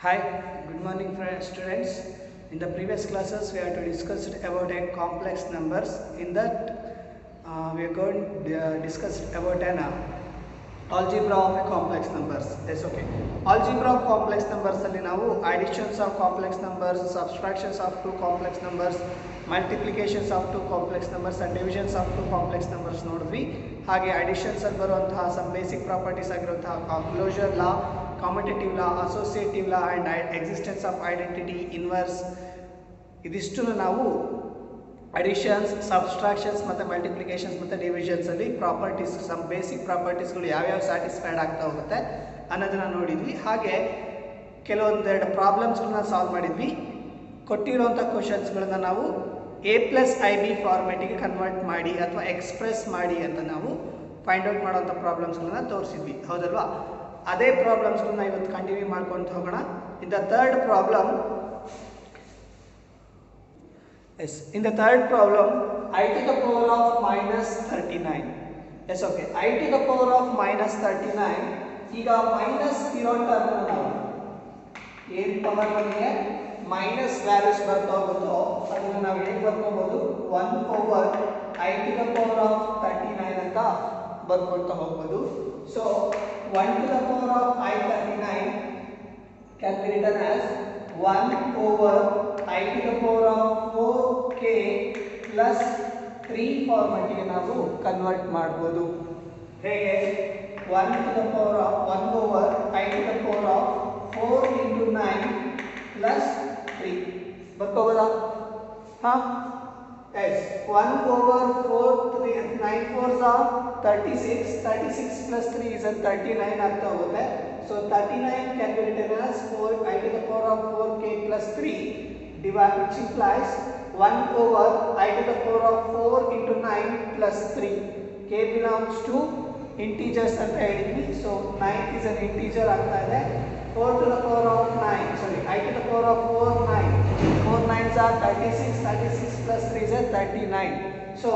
Hi, good morning students. In the previous classes we have to discuss about a complex numbers. In that we are going to discuss about an algebra of a complex numbers. Yes, okay. Algebra of complex numbers ಅಲ್ಲಿ ನಾವು additions of complex numbers, subtractions of two complex numbers, multiplications of two complex numbers and divisions of two complex numbers ನೋಡಿದ್ವಿ. ಹಾಗೆ additions ಅಲ್ಲಿ ಬರುವಂತಹ some basic properties ಆಗಿರುವಂತಹ closure law, commutative law, associative law and existence of identity, inverse ಇದಿಷ್ಟನ್ನು ನಾವು additions ಸಬ್ಸ್ಟ್ರಾಕ್ಷನ್ಸ್ ಮತ್ತು multiplications ಮತ್ತು divisions ಅಲ್ಲಿ ಪ್ರಾಪರ್ಟೀಸ್ ಸಮ್ ಬೇಸಿಕ್ ಪ್ರಾಪರ್ಟೀಸ್ಗಳು ಯಾವ್ಯಾವ ಸ್ಯಾಟಿಸ್ಫೈಡ್ ಆಗ್ತಾ ಹೋಗುತ್ತೆ ಅನ್ನೋದನ್ನ ನೋಡಿದ್ವಿ. ಹಾಗೆ ಕೆಲವೊಂದೆರಡು ಪ್ರಾಬ್ಲಮ್ಸ್ಗಳನ್ನ ಸಾಲ್ವ್ ಮಾಡಿದ್ವಿ. ಕೊಟ್ಟಿರುವಂಥ ಕ್ವಶನ್ಸ್ಗಳನ್ನ ನಾವು A+IB ಫಾರ್ಮೆಟಿಗೆ ಕನ್ವರ್ಟ್ ಮಾಡಿ ಅಥವಾ ಎಕ್ಸ್ಪ್ರೆಸ್ ಮಾಡಿ ಅಂತ ನಾವು ಫೈಂಡ್ ಔಟ್ ಮಾಡೋಂಥ ಪ್ರಾಬ್ಲಮ್ಸ್ಗಳನ್ನ ತೋರಿಸಿದ್ವಿ, ಹೌದಲ್ವಾ? ಅದೇ ಪ್ರಾಬ್ಲಮ್ಸ್ಗಳನ್ನ ಇವತ್ತು ಕಂಟಿನ್ಯೂ ಮಾಡ್ಕೊಂಡು ಹೋಗೋಣ. In the third problem, yes, in the third problem, I to the power of minus 39. Yes, okay, I to the power of minus 39. ಈಗ ಮೈನಸ್ ಇರೋ ಟರ್ಮ್ ನಾವು ಏನ್ ಪವರ್ ಬಂದಿದೆ ಮೈನಸ್ ವ್ಯಾಲ್ಯೂಸ್ ಬರ್ತಾ ಹೋಗುತ್ತೋ ಅದನ್ನ ನಾವು ಹೇಗೆ ಬರ್ಕೋಬಹುದು 1 over I to the power of 39 ಅಂತ ಬರ್ಕೊಳ್ತಾ ಹೋಗ್ಬೋದು. So 1 to the power of I39 can be written as 1 over I to the power of 4k plus 3 ಫಾರ್ಮೆಟಿಗೆ ನಾವು ಕನ್ವರ್ಟ್ ಮಾಡ್ಬೋದು. ಹೇಗೆ 1 to the power of 1 over I to the power of 4 into 9 plus 3 ಬರ್ಕೋಬೋದಾ? ಹಾಂ, S 1 over 4 3 9 4s are 36 36 plus 3 is 39 ಆಗ್ತಾ ಹೋಗುತ್ತೆ. So 39 can be written as 4 I to the power of 4k plus 3 divide, which implies 1 over I to the power of 4 into 9 plus 3. K belongs to integers ಅಂತ ಹೇಳಿದ್ವಿ. So 9 is an integer ಆಗ್ತಾ ಇದೆ. 4 to the power of 9, sorry, I to the power of 4 9. 4 9s are 36, 36 plus 3 is 39. So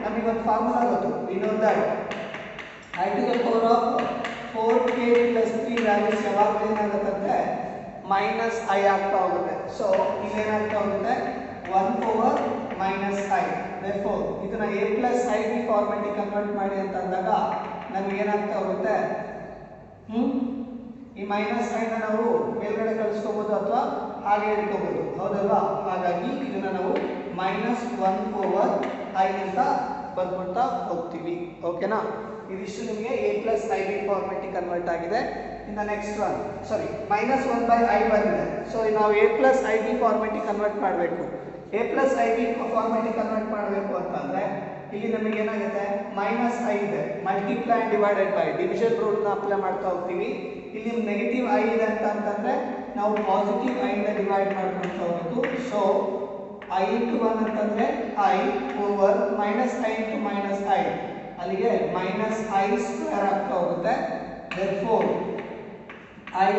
ನಮಗೆ ಒಂದು formula ಗೊತ್ತು. We know that I to the power of 4k plus 3 values ಯಾವಾಗಲೂ ಏನಾಗುತ್ತಂತೆ minus I ಆಗ್ತಾ ಹೋಗುತ್ತೆ. So ಇಲ್ಲೇನಾಗ್ತಾ ಹೋಗುತ್ತೆ 1 over minus I. therefore ಇದನ್ನ A+IB ಫಾರ್ಮೆಟಿಗೆ convert ಮಾಡಿ ಅಂತ ಅಂದಾಗ ನಮಗೆ ಏನಾಗ್ತಾ ಹೋಗುತ್ತೆ, ಈ ಮೈನಸ್ ಐನ ನಾವು ಮೇಲ್ಗಡೆ ಕಳಿಸ್ಕೋಬಹುದು ಅಥವಾ ಹಾಗೆ ಇಟ್ಕೋಬಹುದು, ಹೌದಲ್ವಾ? ಹಾಗಾಗಿ ಇದನ್ನ ನಾವು -1 ಓವರ್ ಐ ಅಂತ ಬರ್ಕೊಳ್ತಾ ಹೋಗ್ತೀವಿ. ಓಕೆನಾ? ಇದಿಷ್ಟು ನಿಮಗೆ A+IB ಫಾರ್ಮೆಟಿಗೆ ಕನ್ವರ್ಟ್ ಆಗಿದೆ. ಇನ್ the next one, sorry, -1/i ಬಂದಿದೆ. ಸೊ ನಾವು A+IB ಫಾರ್ಮೆಟಿಗೆ ಕನ್ವರ್ಟ್ ಮಾಡಬೇಕು. A+IB ಫಾರ್ಮೆಟಿಗೆ ಕನ್ವರ್ಟ್ ಮಾಡಬೇಕು ಅಂತಂದ್ರೆ ಇಲ್ಲಿ ನಮಗೆ ಏನಾಗುತ್ತೆ -i ಇದೆ, multiply and divided by division rule ನ ಅಪ್ಲೈ ಮಾಡ್ತಾ ಹೋಗ್ತೀವಿ. ಇಲ್ಲಿ ನೆಗೆಟಿವ್ i ಇದೆ ಅಂತಂದ್ರೆ ನಾವು ಪಾಸಿಟಿವ್ i ಇಂದ ಡಿವೈಡ್ ಮಾಡ್ಕೊಳ್ತಾ ಹೋಗ್ಬೇಕು. ಸೊ i into 1 ಅಂತಂದ್ರೆ i over -i into -i, ಅಲ್ಲಿಗೆ -i ಸ್ಕ್ವೇರ್ ಆಗ್ತಾ ಹೋಗುತ್ತೆ. therefore i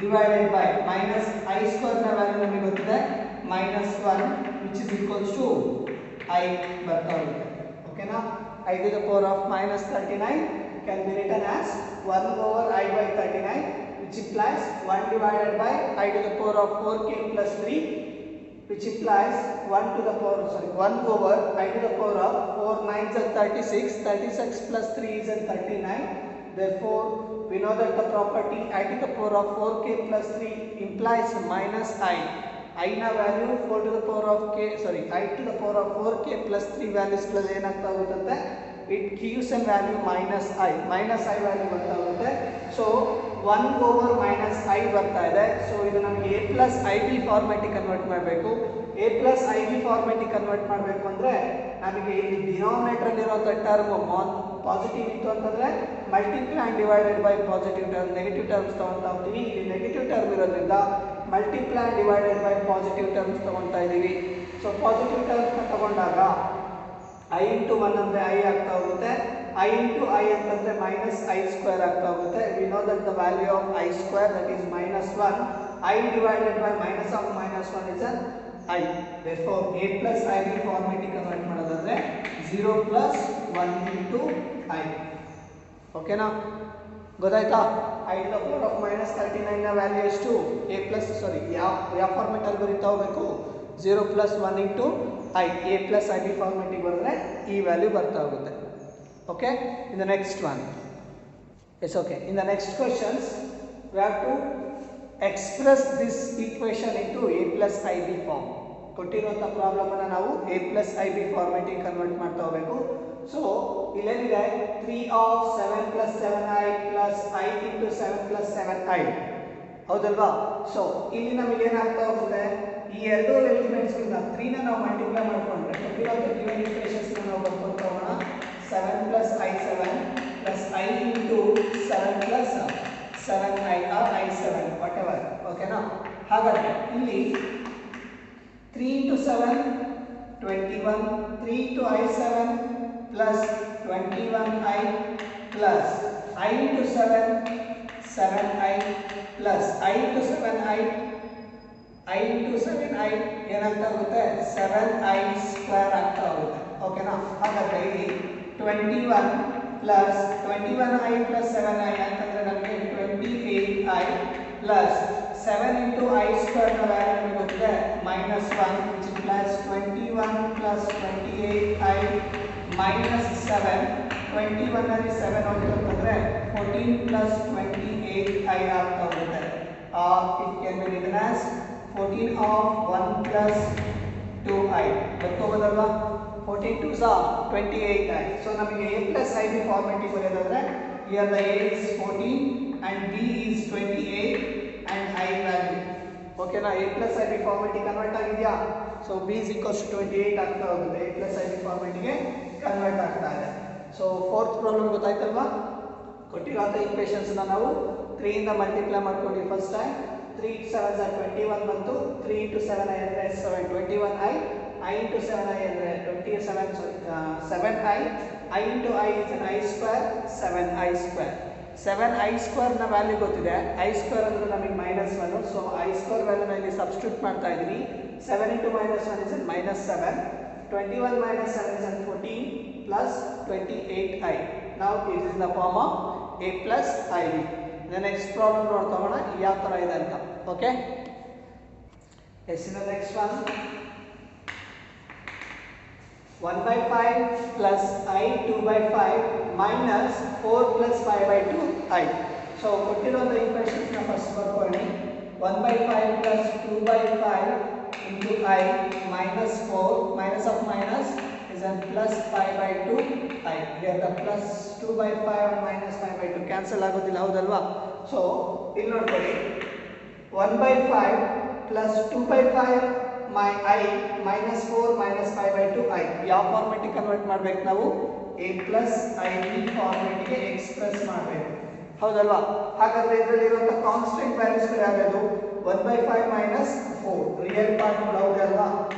divided by -i square ನ ವ್ಯಾಲ್ಯೂ ನಮಗೆ ಗೊತ್ತಿದೆ -1, which is equals to i ಬರ್ತಾ ಹೋಗುತ್ತೆ. ಓಕೆನಾ? I to the power of -39 can be written as 1 over I by 39, which implies 1 divided by I to the power of 4k plus 3, which implies 1 to the power, sorry, 1 over I to the power of 4 9s are 36, 36 plus 3 is 39. therefore we know that the property I to the power of 4k plus 3 implies -i. I na value 4 to the power of k, sorry, I to the power of 4k plus 3 values plus ಏನಾಗ್ತಾ ಹೋಗುತ್ತೆ, it gives a value -i. -i value ಬರ್ತಾ ಹೋಗುತ್ತೆ. So 1 over -i ಬರ್ತಾ ಇದೆ. So ಇದು ನಮಗೆ A+IB ಫಾರ್ಮೆಟಿಗೆ convert ಮಾಡಬೇಕು. A+IB ಫಾರ್ಮೆಟಿಗೆ ಕನ್ವರ್ಟ್ ಮಾಡಬೇಕು ಅಂದ್ರೆ ನಮಗೆ ಇಲ್ಲಿ ಡಿನಾಮಿನೇಟರ್ ಅಲ್ಲಿರೋ ಟರ್ಮ್ ಪಾಸಿಟಿವ್ ಇತ್ತು ಅಂತಂದ್ರೆ multiply and divided by positive term, negative terms ತಗೊಳ್ತಾ ಹೋಗ್ತೀವಿ. ಇಲ್ಲಿ ನೆಗೆಟಿವ್ ಟರ್ಮ್ ಇರೋದ್ರಿಂದ multiply and divided by positive terms ತಗೊಳ್ತಾ ಇದ್ದೀವಿ. ಸೊ ಪಾಸಿಟಿವ್ ಟರ್ಮ್ಸ್ನ ತಗೊಂಡಾಗ i into 1 ಅಂದ್ರೆ i ಆಗ್ತಾ ಹೋಗುತ್ತೆ, i into i ಅಂತಂದ್ರೆ -i ಸ್ಕ್ವೇರ್ ಆಗ್ತಾ ಹೋಗುತ್ತೆ. we know that the value of i square, that is -1, i divided by -1 is an i. therefore A+IB ಫಾರ್ಮೆಟಿಗೆ ಕನ್ವರ್ಟ್ ಮಾಡೋದಾದ್ರೆ 0 + 1 into i. ಓಕೆನಾ? ಗೊತ್ತಾಯ್ತಾ? I to the power of minus 39 ನ value ಎಷ್ಟು? a plus ಸಾರಿ ಯಾವ ಫಾರ್ಮೆಟಲ್ಲಿ ಬರೀತಾ ಹೋಗಬೇಕು? 0 plus 1 into i a plus I b ಫಾರ್ಮೆಟಿಗೆ ಬರೆದ್ರೆ ಈ ವ್ಯಾಲ್ಯೂ ಬರ್ತಾ ಹೋಗುತ್ತೆ. Okay, in the next one it's okay. In the next questions we have to express this equation into a plus ib form. ಕೊಟ್ಟಿರುವಂಥ ಪ್ರಾಬ್ಲಮನ್ನು ನಾವು a plus ib ಫಾರ್ಮೆಟಿಗೆ ಕನ್ವರ್ಟ್ ಮಾಡ್ತಾ ಹೋಗಬೇಕು. ಸೊ ಇಲ್ಲೇನಿದೆ 3 of 7 plus 7i plus i into 7 plus 7i, ಹೌದಲ್ವಾ? So ಇಲ್ಲಿ ನಮಗೆ ಏನಾಗ್ತಾ ಹೋಗುತ್ತೆ, ಈ ಎರಡು ಎಲಿಮೆಂಟ್ಸ್ಗಳನ್ನ 3 ನ ನಾವು ಮಲ್ಟಿಪ್ಲೈ ಮಾಡ್ಕೊಂಡ್ರೆ ಕೊಟ್ಟಿರುವಂಥ ಗಿವನ್ ಈಕ್ವೇಷನ್ಸ್ ನಾವು ಬರ್ಕೊಂಡು ಹೋಗೋಣ. 7 plus i7 plus i into 7 plus 7i or i7 whatever. ಓಕೆನಾ? ಹಾಗಾದ್ರೆ ಇಲ್ಲಿ 3 into 7 21, 3 into i7 plus 21i plus I into 7 7i plus I into 7i I into 7i ಏನಾಗ್ತಾ ಹೋಗುತ್ತೆ 7i ಸ್ಕ್ವೇರ್ ಆಗ್ತಾ ಹೋಗುತ್ತೆ. ಓಕೆನಾ? ಹಾಗಾದ್ರೆ ಇಲ್ಲಿ 21 plus 21i plus 7i ಅಂತಂದ್ರೆ ನಮಗೆ 28i plus 7 into i square ನ ವ್ಯಾಲ್ಯೂ ನಮಗೆ ಗೊತ್ತಿದೆ -1 which implies 21 plus 28i minus 7. 21 ಅಲ್ಲಿ 7 ಹೋಗ್ತಂದ್ರೆ 14 plus 28i ಆಗ್ತಾ ಹೋಗುತ್ತೆ. Or it can be written as 14 of 1 plus 2i. ಗೊತ್ತಾಗೋದಲ್ವಾ? 14 2s are 28i. So ನಮಗೆ a plus ib ಫಾರ್ಮೆಟಿಗೆ ಬರೆಯೋದಾದ್ರೆ here the a is 14 and b is 28 and I value. ಓಕೆನಾ? a plus ib ಫಾರ್ಮೆಟಿಗೆ convert ಆಗಿದೆಯಾ? So b is equals to 28 ಆಗ್ತಾ ಹೋಗುತ್ತೆ. a plus ib ಫಾರ್ಮೆಟಿಗೆ convert ಆಗ್ತಾ ಇದೆ. So fourth problem ಗೊತ್ತಾಯ್ತಲ್ವಾ? ಕೊಟ್ಟಿರುವಂಥ ಈಕ್ವೇಷನ್ಸ್ನ ನಾವು 3 ಇಂದ ಮಲ್ಟಿಪ್ಲೈ ಮಾಡ್ಕೊಂಡ್ವಿ ಫಸ್ಟ್ ಟೈಮ್. 3 into 7 is 21 ಬಂತು. 3 into 7i ಅಂದರೆ 7 21i. I into 7i ಅಂದರೆ 7i. I into i is an i square 7i square. 7i square ನ ವ್ಯಾಲ್ಯೂ ಗೊತ್ತಿದೆ. i square ಅಂದರೆ ನಮಗೆ -1. ಸೊ i square ವ್ಯಾಲ್ಯೂನ ಇಲ್ಲಿ ಸಬ್ಸ್ಟಿಟ್ಯೂಟ್ ಮಾಡ್ತಾ ಇದ್ದೀನಿ. 7 into -1 is -7. 21 minus 7 is 14 plus 28i. Now it is in the form of a plus ib. The next problem ನೋಡ್ತಾ ಹೋಗೋಣ ಯಾವ ತರ ಇದೆ ಅಂತ. Okay, yes, in the next one 1/5 plus I 2/5 minus 4 plus 5/2i. So ಕೊಟ್ಟಿರುವಂಥ equations ನ first ಬರ್ಕೊಳ್ಳಿ. 1/5 plus 2/5 into I minus 4 minus of minus is a plus 5/2i. Here the plus 2/5 and minus 5/2 cancel ಆಗೋದಿಲ್ಲ, ಹೌದಲ್ವಾ? So ಇಲ್ಲಿ ನೋಡ್ಕೊಳ್ಳಿ 1/5 plus 2/5 my I minus 4 minus 5/2i. ಯಾವ ಫಾರ್ಮೆಟಿಗೆ convert ಮಾಡ್ಬೇಕು ನಾವು? a plus ib ಫಾರ್ಮೆಟಿಗೆ ಎಕ್ಸ್ಪ್ರೆಸ್ ಮಾಡಬೇಕು, ಹೌದಲ್ವಾ? ಹಾಗಾದ್ರೆ ಇದರಲ್ಲಿರುವಂಥ ಕಾನ್ಸ್ಟೆಂಟ್ ವ್ಯಾಲ್ಯೂಸ್ಗಳು ಯಾವ್ಯಾವುದು? 1/5 minus 4 ರಿಯಲ್ ಪಾರ್ಟ್ ಹೌದಲ್ವಾ?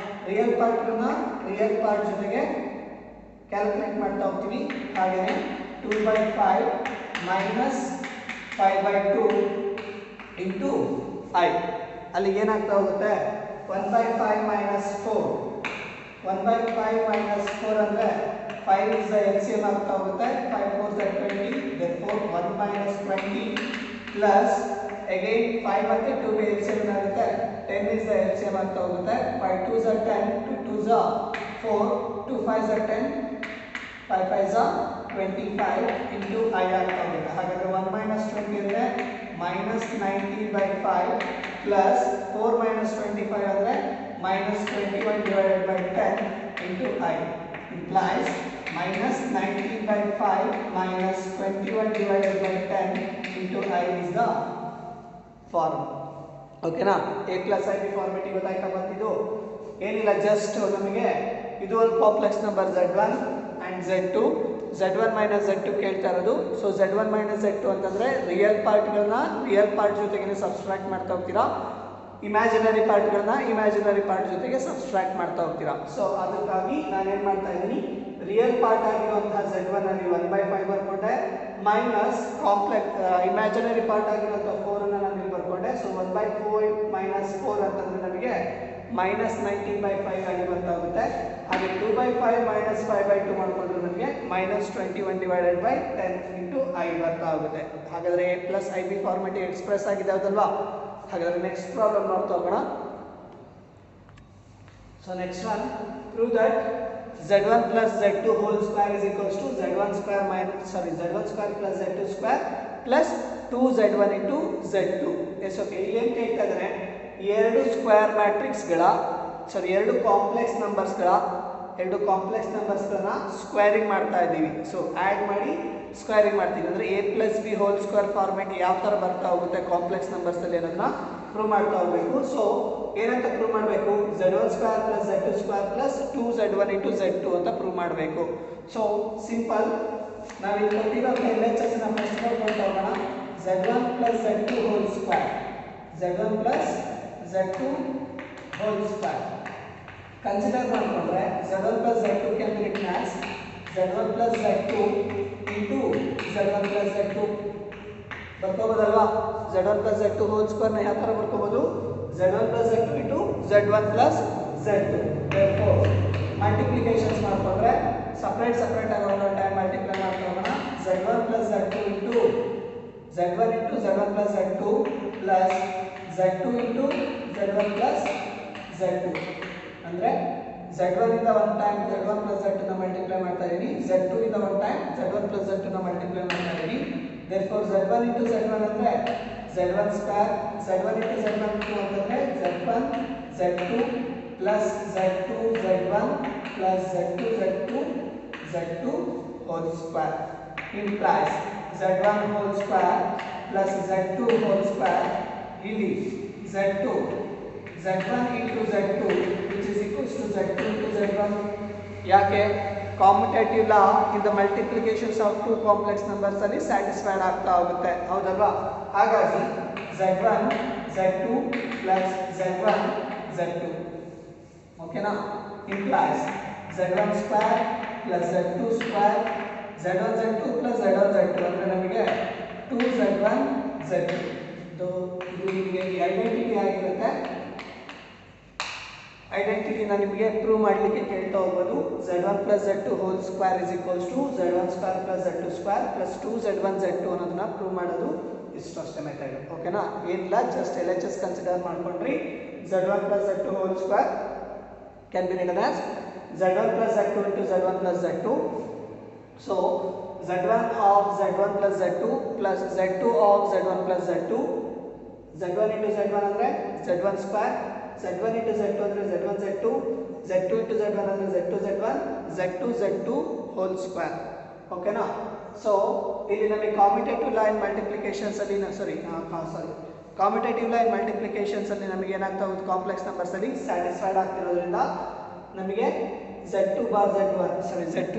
ರಿಯಲ್ ಪಾರ್ಟ್ ಜೊತೆಗೆ ಕ್ಯಾಲ್ಕುಲೇಟ್ ಮಾಡ್ತಾ ಹೋಗ್ತೀವಿ. ಹಾಗೆಯೇ 2/5 minus 5/2 into I. ಅಲ್ಲಿ ಏನಾಗ್ತಾ ಹೋಗುತ್ತೆ? 1/5 minus 4. 1/5 minus 4 ಅಂದರೆ 5 is the LCM ಆಗ್ತಾ ಹೋಗುತ್ತೆ. 5 4 is 20. Therefore 1 minus 20 plus again 5 ಮತ್ತೆ 2 ಗೆ LCM ಆಗುತ್ತೆ. 10 is the LCM ಆಗ್ತಾ ಹೋಗುತ್ತೆ. 5 2s are 10, 2 2s are 4, 2 5s are 10, 5 5s are 25 into I ಆಗ್ತಾ ಹೋಗುತ್ತೆ. ಹಾಗಾದ್ರೆ 1 minus 20 ಅಂದರೆ minus 19/5 plus 4 minus 25 ಅಂದರೆ minus 21 divided by 10 into I implies minus 19/5 minus 21 divided by 10 into I is the form. ಓಕೆನಾ? a plus ib ಫಾರ್ಮೆಟಿಗೆ ಗೊತ್ತಾಯ್ತಾ ಬಂದಿದ್ದು? ಏನಿಲ್ಲ, just ನಮಗೆ ಇದು ಒಂದು complex number z1 and z2. z1 minus z2 ಕೇಳ್ತಾ ಇರೋದು. ಸೊ z1 minus z2 ಅಂತಂದರೆ ರಿಯಲ್ ಪಾರ್ಟ್ಗಳನ್ನ ರಿಯಲ್ ಪಾರ್ಟ್ ಜೊತೆಗೆ ಸಬ್ಸ್ಟ್ರಾಕ್ಟ್ ಮಾಡ್ತಾ ಹೋಗ್ತೀರಾ, ಇಮ್ಯಾಜಿನರಿ ಪಾರ್ಟ್ಗಳನ್ನ ಇಮ್ಯಾಜಿನರಿ ಪಾರ್ಟ್ ಜೊತೆಗೆ ಸಬ್ಸ್ಟ್ರಾಕ್ಟ್ ಮಾಡ್ತಾ ಹೋಗ್ತೀರಾ. ಸೊ ಅದಕ್ಕಾಗಿ ನಾನೇನು ಮಾಡ್ತಾ ಇದ್ದೀನಿ, ರಿಯಲ್ ಪಾರ್ಟ್ ಆಗಿರುವಂತಹ z1 ಅಲ್ಲಿ 1/5 ಬರ್ಕೊಂಡೆ, ಮೈನಸ್ ಇಮ್ಯಾಜಿನರಿ ಪಾರ್ಟ್ ಆಗಿರುವಂತಹ 4 ಅನ್ನು ನಾನು ಇಲ್ಲಿ ಬರ್ಕೊಂಡೆ. ಸೊ 1/4 minus 4 ಅಂತಂದ್ರೆ ನಮಗೆ minus 19/5 ಆಗಿ ಬರ್ತಾ ಹೋಗುತ್ತೆ. ಹಾಗೆ 2/5 3/5 minus 5/2 ಮಾಡ್ಕೊಂಡ್ರೆ ನಮಗೆ -21/10 into I ಬರ್ತಾ ಹೋಗುತ್ತೆ. ಹಾಗಾದ್ರೆ a plus ib format express ಆಗಿದೆ ಹೌದಲ್ವಾ? ಹಾಗಾದ್ರೆ ನೆಕ್ಸ್ಟ್ ಪ್ರಾಬ್ಲಮ್ ನೋಡ್ತಾ ಹೋಗೋಣ. So next one, prove that z1 plus z2 whole square is equals to z1 square plus z2 square plus 2z1 into z2. Yes, okay. ಇಲ್ಲಿ ಏನು ಕೇಳ್ತಾ ಇದ್ದಾರೆ, ಎರಡು ಸ್ಕ್ವೇರ್ ಮ್ಯಾಟ್ರಿಕ್ಸ್ಗಳ ಎರಡು ಕಾಂಪ್ಲೆಕ್ಸ್ ನಂಬರ್ಸ್ಗಳನ್ನ ಸ್ಕ್ವೇರಿಂಗ್ ಮಾಡ್ತಾ ಇದ್ದೀವಿ. ಸೊ ಆ್ಯಡ್ ಮಾಡಿ ಸ್ಕ್ವೇರಿಂಗ್ ಮಾಡ್ತೀವಿ ಅಂದರೆ a plus b whole square format ಯಾವ ಥರ ಬರ್ತಾ ಹೋಗುತ್ತೆ ಕಾಂಪ್ಲೆಕ್ಸ್ ನಂಬರ್ಸಲ್ಲಿ ಅನ್ನೋದನ್ನ ಪ್ರೂವ್ ಮಾಡ್ತಾ ಹೋಗಬೇಕು. ಸೊ ಏನಂತ ಪ್ರೂವ್ ಮಾಡಬೇಕು, z1 square plus z2 square plus 2z1 into z2 ಅಂತ ಪ್ರೂವ್ ಮಾಡಬೇಕು. ಸೊ ಸಿಂಪಲ್, ನಾವು ಇಲ್ಲಿ ಕೊಟ್ಟಿರೋ LHS ನ ಫಸ್ಟ್ ನೋಡ್ಕೊಂಡು ಹೋಗೋಣ. z1 plus z2 whole square, z1 plus z2 whole square consider ಮಾಡಿಕೊಂಡ್ರೆ z1 plus z2 can be written as z1 plus z2 into z1 plus z2 ಬರ್ಕೋಬೋದಲ್ವಾ? z1 plus z2 whole square ನ ಯಾವ ಥರ ಬರ್ಕೋಬೋದು, z1 plus z2 into z1 plus z2. therefore multiplications ಮಾಡಿಕೊಂಡ್ರೆ separate ಆಗಿ ಒಂದೊಂದು time multiply ಮಾಡ್ತಾ ಹೋಗೋಣ. z1 plus z2 into z1 into z1 plus z2 plus z2 into z1 plus z2 ಅಂದರೆ z1 ಇಂದ one time z1 plus z2 ನ multiply ಮಾಡ್ತಾ ಇದೀನಿ, z2 ಇಂದ one time z1 plus z2 ನ ಮಲ್ಟಿಪ್ಲೈ ಮಾಡ್ತಾ ಇದೀನಿ. therefore z1 into z1 ಅಂದ್ರೆ z1 square, z1 into z1 ಅಂತಂದ್ರೆ z1 z2 plus z2 z1 plus z2 z2 whole square implies z1 whole square plus z2 whole square ಇಲ್ಲಿ z1 into z2 which is equals to z2 into z1. ಯಾಕೆ commutative law in the multiplications of two complex numbers ಅಲ್ಲಿ satisfied ಆಗ್ತಾ ಹೋಗುತ್ತೆ ಹೌದಲ್ವಾ? ಹಾಗಾಗಿ z1 z2 plus z1 z2 ಓಕೆನಾ implies z1 square plus z2 square z1 z2 plus z1 z2 ಅಂದ್ರೆ ನಮಗೆ 2z1 z2 ಇದು ನಿಮಗೆ ಐಡೆಂಟಿಟಿ ಆಗಿರುತ್ತೆ. ಐಡೆಂಟಿಟಿನ ನಿಮಗೆ ಪ್ರೂವ್ ಮಾಡಲಿಕ್ಕೆ ಕೇಳ್ತಾ ಹೋಗ್ಬೋದು. z1 plus z2 whole square is equals to z1 square plus z2 square plus 2z1 z2 ಅನ್ನೋದನ್ನ ಪ್ರೂವ್ ಮಾಡೋದು ಇಷ್ಟು ಅಷ್ಟೇ ಮೆಥಡ್. ಓಕೆನಾ? ಏನಿಲ್ಲ, ಜಸ್ಟ್ LHS ಕನ್ಸಿಡರ್ ಮಾಡ್ಕೊಂಡ್ರಿ. z1 plus z2 whole square can be written as z1 plus z2 into z1 plus z2. So z1 of z1 plus z2 plus z2 of z1 plus z2. z1 into z1 ಅಂದರೆ z1 square, z1 into z2 ಅಂದರೆ z1 z2, z2 into z1 ಅಂದರೆ z2 z1, z2 z2 whole square. ಓಕೆನಾ? So ಇಲ್ಲಿ ನಮಗೆ ಕಾಮ್ಯುಟೇಟಿವ್ law ಇನ್ multiplications ಅಲ್ಲಿ ಕಾಮ್ಯುಟೇಟಿವ್ law ಇನ್ multiplications ಅಲ್ಲಿ ನಮಗೆ ಏನಾಗ್ತಾ ಹೋಗುತ್ತೆ, ಕಾಂಪ್ಲೆಕ್ಸ್ ನಂಬರ್ಸ್ ಅಲ್ಲಿ ಸ್ಯಾಟಿಸ್ಫೈಡ್ ಆಗ್ತಿರೋದ್ರಿಂದ ನಮಗೆ z2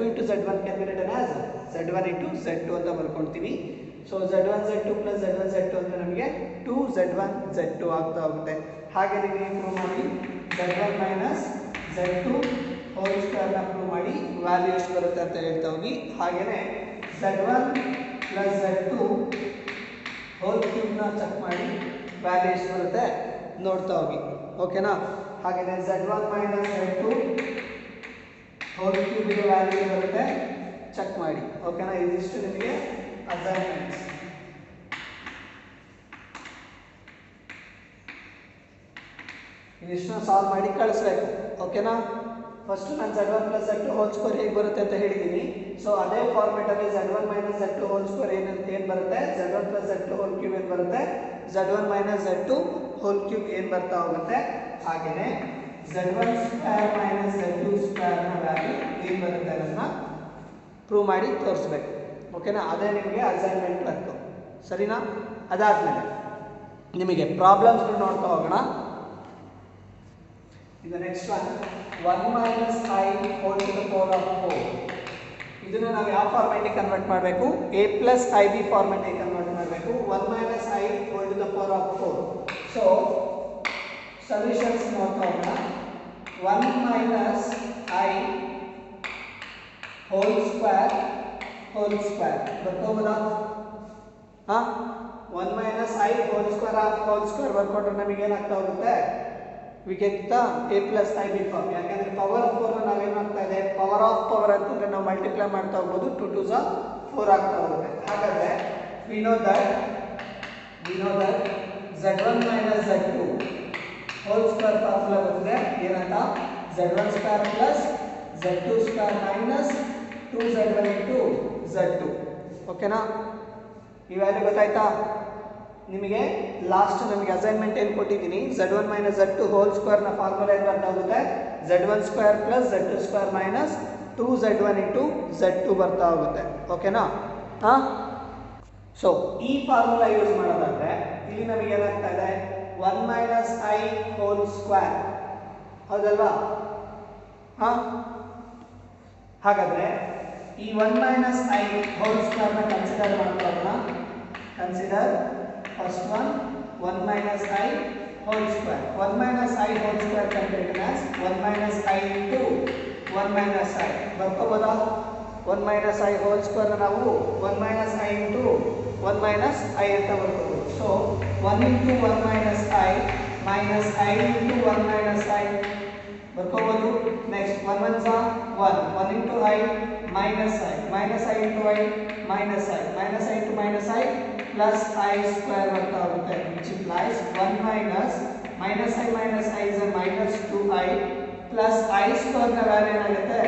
into z1 can be written as z1 into z2 ಅಂತ ಬರ್ಕೊಳ್ತೀವಿ. So z1 z2 plus z1 z2 ಅಂದ್ರೆ ನಮಗೆ 2z1 z2 ಆಗ್ತಾ ಹೋಗುತ್ತೆ. ಹಾಗೆ ನೀವು ಪ್ರೂವ್ ಮಾಡಿ z1 minus z2 whole square ನ ಪ್ರೂವ್ ಮಾಡಿ ವ್ಯಾಲ್ಯೂ ಎಷ್ಟು ಬರುತ್ತೆ ಅಂತ ಹೇಳ್ತಾ ಹೋಗಿ. ಹಾಗೇನೆ z1 plus z2 whole cube ನ ಚೆಕ್ ಮಾಡಿ ವ್ಯಾಲ್ಯೂ ಎಷ್ಟು ಬರುತ್ತೆ ನೋಡ್ತಾ ಹೋಗಿ. ಓಕೆನಾ? ಹಾಗೇನೆ z1 minus z2 whole cube ಗೆ ವ್ಯಾಲ್ಯೂ ಬರುತ್ತೆ ಚೆಕ್ ಮಾಡಿ. ಓಕೆನಾ? ಇದಿಷ್ಟು ನಿಮಗೆ ಅಸೈನ್ಮೆಂಟ್ಸ್. ಇದಿಷ್ಟು ಸಾಲ್ವ್ ಮಾಡಿ ಕಳಿಸ್ಬೇಕು. ಓಕೆನಾ? ಫಸ್ಟ್ ನಾನು z1 plus z2 whole square ಹೇಗೆ ಬರುತ್ತೆ ಅಂತ ಹೇಳಿದ್ದೀನಿ. ಸೊ ಅದೇ ಫಾರ್ಮೆಟ್ ಅಲ್ಲಿ z1 minus z2 whole square ಏನು ಬರುತ್ತೆ, z1 plus z2 whole cube ಏನು ಬರುತ್ತೆ, z1 minus z2 whole cube ಏನು ಬರ್ತಾ ಹೋಗುತ್ತೆ. ಹಾಗೇನೆ z1 square minus z2 square ನ ವ್ಯಾಲ್ಯೂ ಏನು ಬರುತ್ತೆ ಅನ್ನೋದನ್ನ ಪ್ರೂವ್ ಮಾಡಿ ತೋರಿಸ್ಬೇಕು. ಓಕೆನಾ? ಅದೇ ನಿಮಗೆ ಅಸೈನ್ಮೆಂಟ್ ವರ್ಕ್. ಸರಿನಾ? ಅದಾದ್ಮೇಲೆ ನಿಮಗೆ ಪ್ರಾಬ್ಲಮ್ಸ್ ನೋಡ್ತಾ ಹೋಗೋಣ. ಈಗ next one 1 minus I whole to the power of 4. ಇದನ್ನ ನಾವು ಯಾವ ಫಾರ್ಮ್ಯಾಟಿಗೆ ಕನ್ವರ್ಟ್ ಮಾಡಬೇಕು, a plus ib ಫಾರ್ಮ್ಯಾಟಿಗೆ ಕನ್ವರ್ಟ್ ಮಾಡಬೇಕು. 1 minus I whole to the power of 4. So solutions ನೋಡ್ತಾ ಹೋಗೋಣ. 1 minus I whole square ಬರ್ಕೋಬೋದಾ? 1 minus I whole square ಬರ್ಕೊಂಡ್ರೆ ನಮಗೆ ಏನಾಗ್ತಾ ಹೋಗುತ್ತೆ, we get the a plus I B form. ಯಾಕಂದರೆ ಪವರ್ 4 ನಾವೇನು ಮಾಡ್ತಾ ಇದೆ, ಪವರ್ ಆಫ್ ಪವರ್ ಅಂತಂದರೆ ನಾವು ಮಲ್ಟಿಪ್ಲೈ ಮಾಡ್ತಾ ಹೋಗ್ಬೋದು, 2 2 ಸ 4 ಆಗ್ತಾ ಹೋಗುತ್ತೆ. ಹಾಗಾದರೆ we know that z1 minus z2 whole square formula ಬಂದರೆ ಏನಂತ, z1 square plus z2 square minus 2z1 into z2. ಓಕೆನಾ? ಈ ವ್ಯಾಲ್ಯೂ ಗೊತ್ತಾಯ್ತಾ ನಿಮಗೆ? ಲಾಸ್ಟ್ ನಮಗೆ ಅಸೈನ್ಮೆಂಟ್ ಏನು ಕೊಟ್ಟಿದ್ದೀನಿ, z1 minus z2 hole ಸ್ಕ್ವೇರ್ನ formula ಏನು ಬರ್ತಾ ಹೋಗುತ್ತೆ, z1 square plus z2 square minus 2z1 into z2 ಬರ್ತಾ ಹೋಗುತ್ತೆ. ಓಕೆನಾ? ಹಾಂ, ಸೊ ಈ ಫಾರ್ಮುಲಾ ಯೂಸ್ ಮಾಡೋದಾದ್ರೆ ಇಲ್ಲಿ ನಮಗೆ ಏನಾಗ್ತಾ ಇದೆ, 1 ಮೈನಸ್ ಐ ಹೋಲ್ ಸ್ಕ್ವೇರ್, ಹೌದಲ್ವಾ? ಹಾಂ, ಹಾಗಾದರೆ ಈ 1 ಮೈನಸ್ ಐ ಹೋಲ್ ಸ್ಕ್ವೇರ್ನ ಕನ್ಸಿಡರ್ ಮಾಡ್ಕೊಳ್ಳೋಣ. Consider first one 1 minus i whole square. 1 minus i whole square can be written as 1 minus i into 1 minus i. ಬರ್ಕೋಬೋದಾ? 1 ಮೈನಸ್ ಐ ಹೋಲ್ ಸ್ಕ್ವೇರ್ನ ನಾವು 1 minus i into 1 minus i ಅಂತ ಬರ್ಕೋಬೋದು. So 1 into 1 minus i minus i into 1 minus i ಬರ್ಕೋಬೋದು. Next 1 1 ಸ 1, 1 into i minus i into i minus i into minus i plus i square ಬರ್ತಾ ಹೋಗುತ್ತೆ, which implies 1 minus i is a minus 2i plus i ಸ್ಕ್ವೇರ್ನ value ಏನಾಗುತ್ತೆ,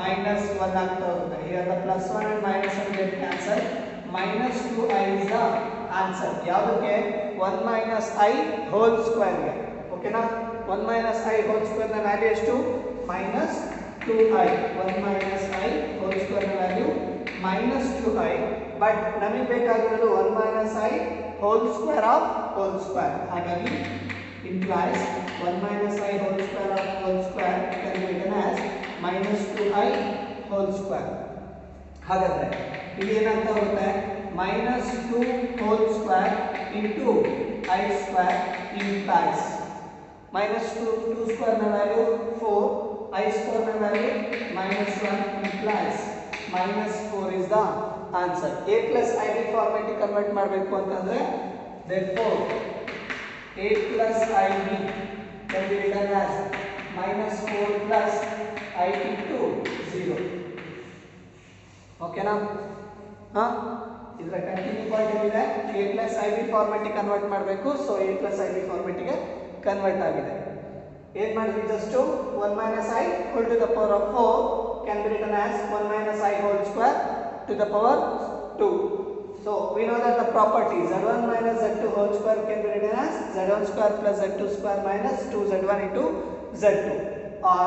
minus 1 ಆಗ್ತಾ ಹೋಗುತ್ತೆ. Here the plus 1 and minus 1 get cancelled. minus 2i is the answer. ಯಾವುದಕ್ಕೆ? 1 minus i hole ಸ್ಕ್ವೇರ್ಗೆ. ಓಕೆನಾ? 1 minus i whole ಸ್ಕ್ವೇರ್ನ ವ್ಯಾಲ್ಯೂ ಎಷ್ಟು, minus 2i. 1 minus i whole ಸ್ಕ್ವೇರ್ನ ವ್ಯಾಲ್ಯೂ ಮೈನಸ್ 2i. ಬಟ್ ನಮಗೆ ಬೇಕಾಗಿರೋದು 1 minus i whole square of whole square. ಹಾಗಾಗಿ implies 1 minus i whole square of whole square can be written as minus 2i whole square. ಹಾಗಾದರೆ ಇಲ್ಲಿ ಏನಾಗ್ತಾ ಹೋಗುತ್ತೆ, minus 2 whole square into I square implies minus 2 square ನ value 4, I square ನ value minus 1 implies minus 4 is the answer. a plus ib format convert ಮಾಡಬೇಕು ಅಂತಂದ್ರೆ therefore a plus ib can be written as minus 4 plus I into 0. ಓಕೆನಾ? ಹಾಂ, ಇದರ continue point ಏನಿದೆ, a plus ib ಫಾರ್ಮೆಟಿಗೆ convert ಮಾಡಬೇಕು. So a plus ib ಫಾರ್ಮೆಟಿಗೆ convert ಆಗಿದೆ. ಏನು ಮಾಡಿದ್ವಿ, just 1 minus i whole to the power of 4 can be written as 1 minus i whole square to the power 2. So we know that the property z1 minus z2 whole square can be written as z1 square plus z2 square minus 2z1 into z2. Or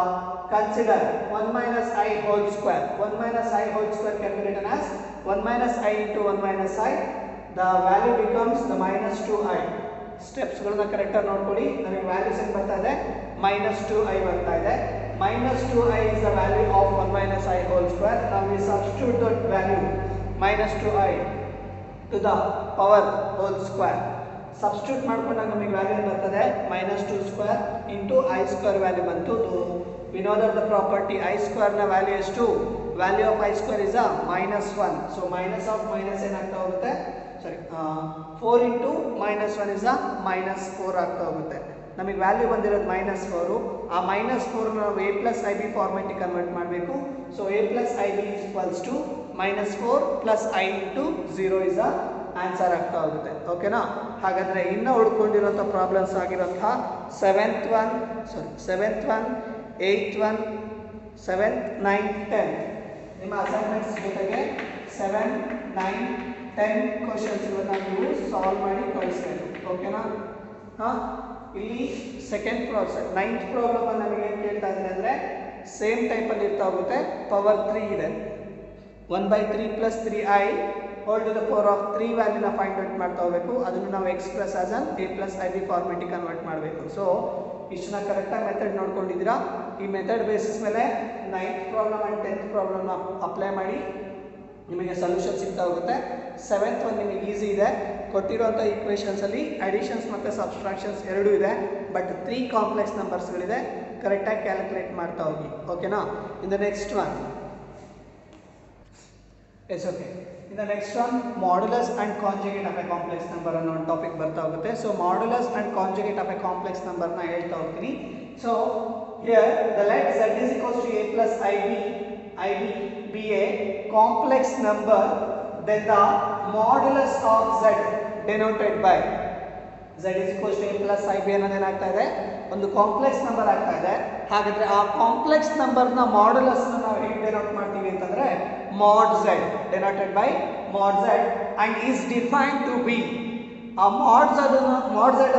consider 1 minus I whole square. 1 minus I whole square can be written as 1 minus I into 1 minus I. The value becomes the minus 2I. Steps ಗಳನ್ನ correct ಆಗಿ ನೋಡ್ಕೊಳ್ಳಿ. ನಮಗೆ values ಏನು ಬರ್ತಾ ಇದೆ, minus 2I ಬರ್ತಾ ಇದೆ. minus 2I is the value of 1 minus I whole square. Now we substitute that value minus 2I to the power whole square. Substitute ಮಾಡ್ಕೊಂಡಾಗ ನಮಗೆ ವ್ಯಾಲ್ಯೂ ಏನು ಬರ್ತದೆ, minus 2 square into I square value ಬಂತು. We know that the property I square ನ value ಎಷ್ಟು, value of I square is a minus 1. So minus of minus ಏನಾಗ್ತಾ ಹೋಗುತ್ತೆ, ಸಾರಿ 4 into minus 1 is a minus 4 ಆಗ್ತಾ ಹೋಗುತ್ತೆ. ನಮಗೆ ವ್ಯಾಲ್ಯೂ ಬಂದಿರೋದು minus 4. ಆ minus 4 ನಾವು a plus ib ಫಾರ್ಮೆಟಿಗೆ ಕನ್ವರ್ಟ್ ಮಾಡಬೇಕು. So a plus ib equals to minus 4 plus I into 0 is a answer ಆಗ್ತಾ ಹೋಗುತ್ತೆ. ಓಕೆನಾ? ಹಾಗಾದರೆ ಇನ್ನೂ ಉಳ್ಕೊಂಡಿರೋಂಥ problems ಆಗಿರೋಂತಹ 7th one, 8th one, 7th, 9th, 10th ನಿಮ್ಮ ಅಸೈನ್ಮೆಂಟ್ಸ್ ಜೊತೆಗೆ 7, 9, 10 ಕ್ವಶನ್ಸ್ ಇವನ್ನ ನೀವು ಸಾಲ್ವ್ ಮಾಡಿ ಕಳಿಸ್ಬೇಕು. ಓಕೆನಾ? ಹಾಂ, ಇಲ್ಲಿ ಸೆಕೆಂಡ್ ಪ್ರಾಸೆಸ್ 9th ಪ್ರಾಬ್ಲಮ್ ನಮಗೆ ಏನು ಕೇಳ್ತಾ ಇದ್ದಾರೆ ಅಂದರೆ ಸೇಮ್ ಟೈಪಲ್ಲಿ ಇರ್ತಾ ಹೋಗುತ್ತೆ. ಪವರ್ 3 ಇದೆ, 1/3 plus 3i whole to the power of 3 ವ್ಯಾಲ್ಯೂನ ಫೈಂಡ್ ಔಟ್ ಮಾಡ್ತಾ ಹೋಗಬೇಕು. ಅದನ್ನು ನಾವು express as an a plus ib ಫಾರ್ಮೆಟಿಗೆ ಕನ್ವರ್ಟ್ ಮಾಡಬೇಕು. ಸೊ ಇಷ್ಟನ್ನ ಕರೆಕ್ಟಾಗಿ ಮೆಥಡ್ ನೋಡ್ಕೊಂಡಿದ್ದೀರಾ. ಈ ಮೆಥಡ್ ಬೇಸಿಸ್ ಮೇಲೆ 9th problem and 10th ಪ್ರಾಬ್ಲಮ್ನ apply ಮಾಡಿ ನಿಮಗೆ ಸೊಲ್ಯೂಷನ್ ಸಿಗ್ತಾ ಹೋಗುತ್ತೆ. 7th ಒಂದು ನಿಮಗೆ ಈಸಿ ಇದೆ. ಕೊಟ್ಟಿರುವಂಥ ಈಕ್ವೇಷನ್ಸಲ್ಲಿ ಅಡಿಷನ್ಸ್ ಮತ್ತು ಸಬ್ಸ್ಟ್ರಾಕ್ಷನ್ಸ್ ಎರಡೂ ಇದೆ, ಬಟ್ 3 ಕಾಂಪ್ಲೆಕ್ಸ್ ನಂಬರ್ಸ್ಗಳಿದೆ. ಕರೆಕ್ಟಾಗಿ ಕ್ಯಾಲ್ಕುಲೇಟ್ ಮಾಡ್ತಾ ಹೋಗಿ. ಓಕೆನಾ? In the next one, it's okay. ಇನ್ನು next one modulus and conjugate of a complex number ಅನ್ನೋ ಒಂದು ಟಾಪಿಕ್ ಬರ್ತಾ ಹೋಗುತ್ತೆ. So modulus and conjugate of a complex ನಂಬರ್ನ ಹೇಳ್ತಾ ಹೋಗ್ತೀನಿ. So here the let z is equals to a plus ib be a complex number, then the modulus of z denoted by z is equals to a plus ib ಅನ್ನೋದು ಏನಾಗ್ತಾ ಇದೆ, ಒಂದು complex number ಆಗ್ತಾ ಇದೆ. ಹಾಗಾದ್ರೆ ಆ complex ನಂಬರ್ನ modulus ನಾವು ಹೇಗೆ ಡೆನೋಟ್ ಮಾಡ್ತೀವಿ ಅಂತಂದ್ರೆ mod z denoted by mod z and is defined to be, ಆ mod z